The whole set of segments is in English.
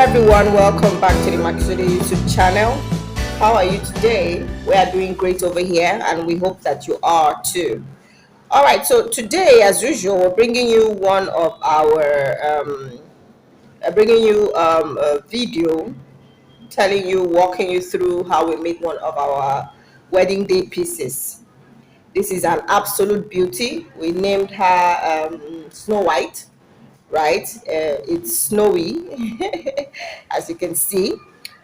everyone, welcome back to the Makisode YouTube channel. How are you today? We are doing great over here and we hope that you are too. All right, so today as usual we're bringing you one of our a video telling you, walking you through how we made one of our wedding day pieces. This is an absolute beauty. We named her Snow White, right? It's snowy as you can see.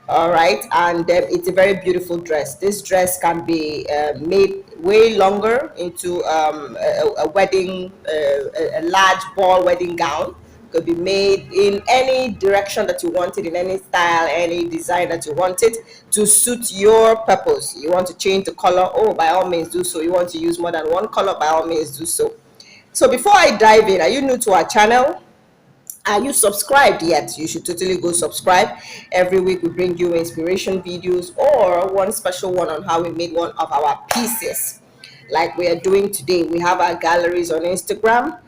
All right, and it's a very beautiful dress. This dress can be made way longer into a wedding, a large ball wedding gown. Could be made in any direction that you want it, in any style, any design that you want it, to suit your purpose. You want to change the color, oh, by all means do so. You want to use more than one color, by all means do so. So before I dive in, are you new to our channel? Are you subscribed yet? You should totally go subscribe. Every week we bring you inspiration videos or one special one on how we made one of our pieces like we are doing today. We have our galleries on Instagram.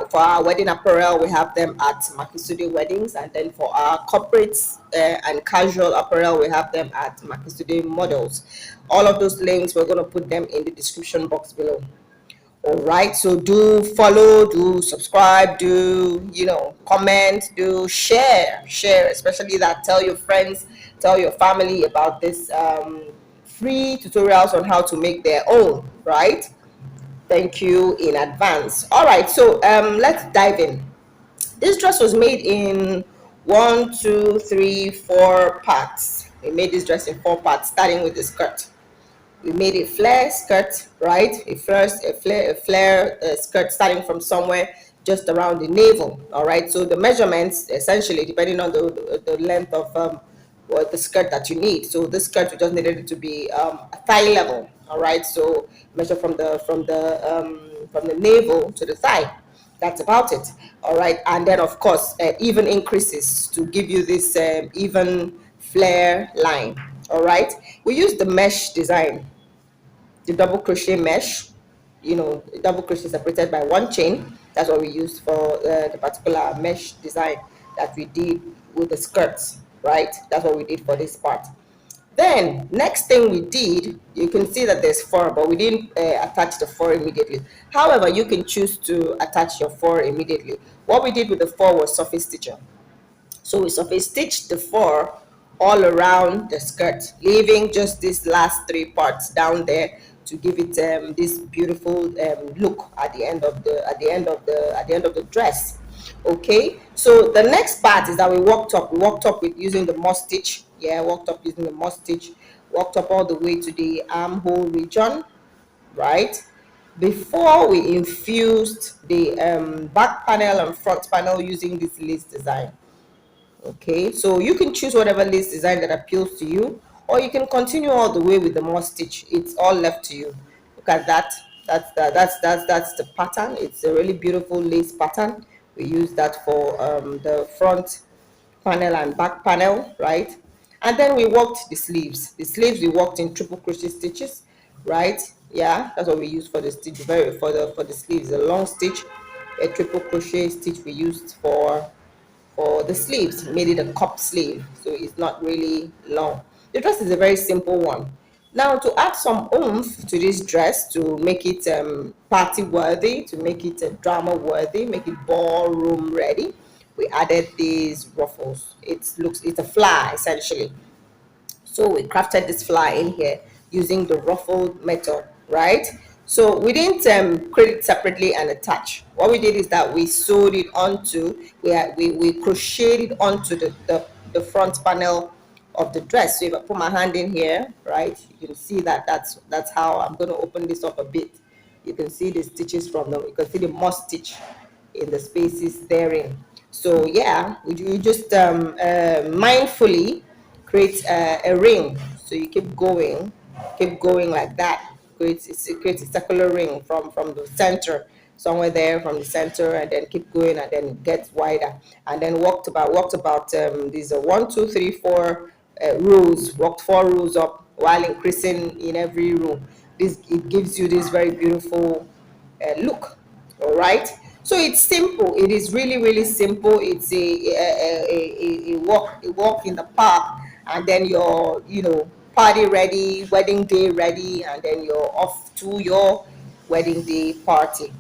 For our wedding apparel, we have them at Makisode Weddings, and then for our corporates and casual apparel, we have them at Makisode Models. All of those links, we're going to put them in the description box below. All right, so do follow, do subscribe, do comment, do share, especially that. Tell your friends, tell your family about this free tutorials on how to make their own, right? Thank you in advance. All right, so let's dive in. This dress was made in 1, 2, 3, 4 parts. We made this dress in 4 parts, starting with the skirt. We made a flare skirt, right? A flare skirt starting from somewhere just around the navel. All right, so the measurements essentially depending on the length of the skirt that you need. So this skirt, we just needed it to be a thigh level. All right, so measure from the navel to the thigh. That's about it. All right, and then of course even increases to give you this even flare line. All right, we use the mesh design, the double crochet mesh, double crochet separated by 1 chain. That's what we used for the particular mesh design that we did with the skirts, right? That's what we did for this part. Then next thing we did, you can see that there's 4, but we didn't attach the 4 immediately. However, you can choose to attach your 4 immediately. What we did with the 4 was surface stitching. So we surface stitched the 4 all around the skirt, leaving just these last 3 parts down there to give it this beautiful look at the end of the dress. Okay, so the next part is that we walked up with using the moss stitch. Yeah, walked up using the moss stitch, walked up all the way to the armhole region, right, before we infused the back panel and front panel using this lace design. Okay, so you can choose whatever lace design that appeals to you, or you can continue all the way with the moss stitch. It's all left to you. Look at that. That's the pattern. It's a really beautiful lace pattern. We use that for the front panel and back panel, right? And then we worked the sleeves. The sleeves we worked in triple crochet stitches, right? Yeah, that's what we used for the stitch. For the sleeves, a long stitch, a triple crochet stitch we used for the sleeves. Made it a cup sleeve, so it's not really long. The dress is a very simple one. Now, to add some oomph to this dress, to make it party worthy, to make it drama worthy, make it ballroom ready, we added these ruffles. It's a flower essentially. So we crafted this flower in here using the ruffled method, right? So we didn't create it separately and attach. What we did is that we sewed it onto, we crocheted it onto the front panel of the dress. So if I put my hand in here, right, you can see that that's how I'm going to open this up a bit. You can see the stitches from them. You can see the moss stitch in the spaces therein. So yeah, you just mindfully create a ring. So you keep going like that. Create a circular ring from the center, somewhere there from the center, and then keep going and then get wider, and then walked about these 1, 2, 3, 4 rows. Walked 4 rows up while increasing in every row. It gives you this very beautiful look. All right, So it's simple. It is really, really simple. It's a walk in the park, and then you're, party ready, wedding day ready, and then you're off to your wedding day party.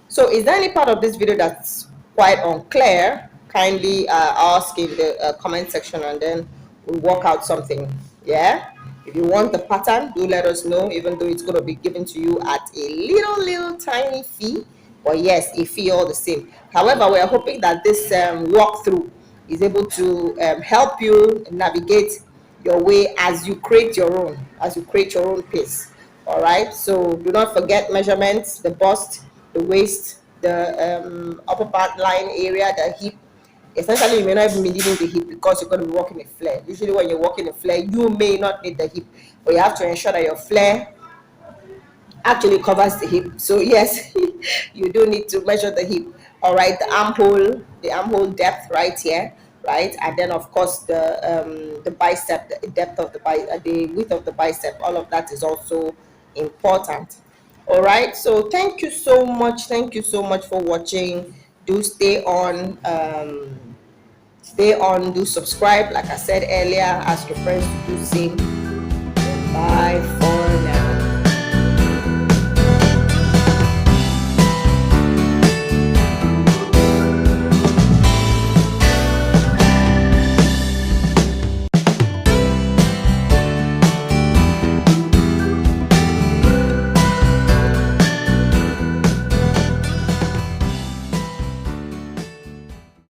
So is there any part of this video that's quite unclear? Kindly ask in the comment section, and then we'll work out something. Yeah. If you want the pattern, do let us know, even though it's going to be given to you at a little tiny fee. But yes, a fee all the same. However, we are hoping that this walkthrough is able to help you navigate your way as you create your own piece. All right, so do not forget measurements: the bust, the waist, the upper part line area, the hip. Essentially, you may not even be needing the hip because you're going to be working a flare. Usually when you're working a flare, you may not need the hip, but you have to ensure that your flare actually covers the hip. So yes, you do need to measure the hip. All right, the armhole depth right here, right, and then of course the bicep, the depth of the width of the bicep. All of that is also important. All right, so thank you so much. Thank you so much for watching. Do stay on. Stay on. Do subscribe, like I said earlier. Ask your friends to do the same. Bye for now.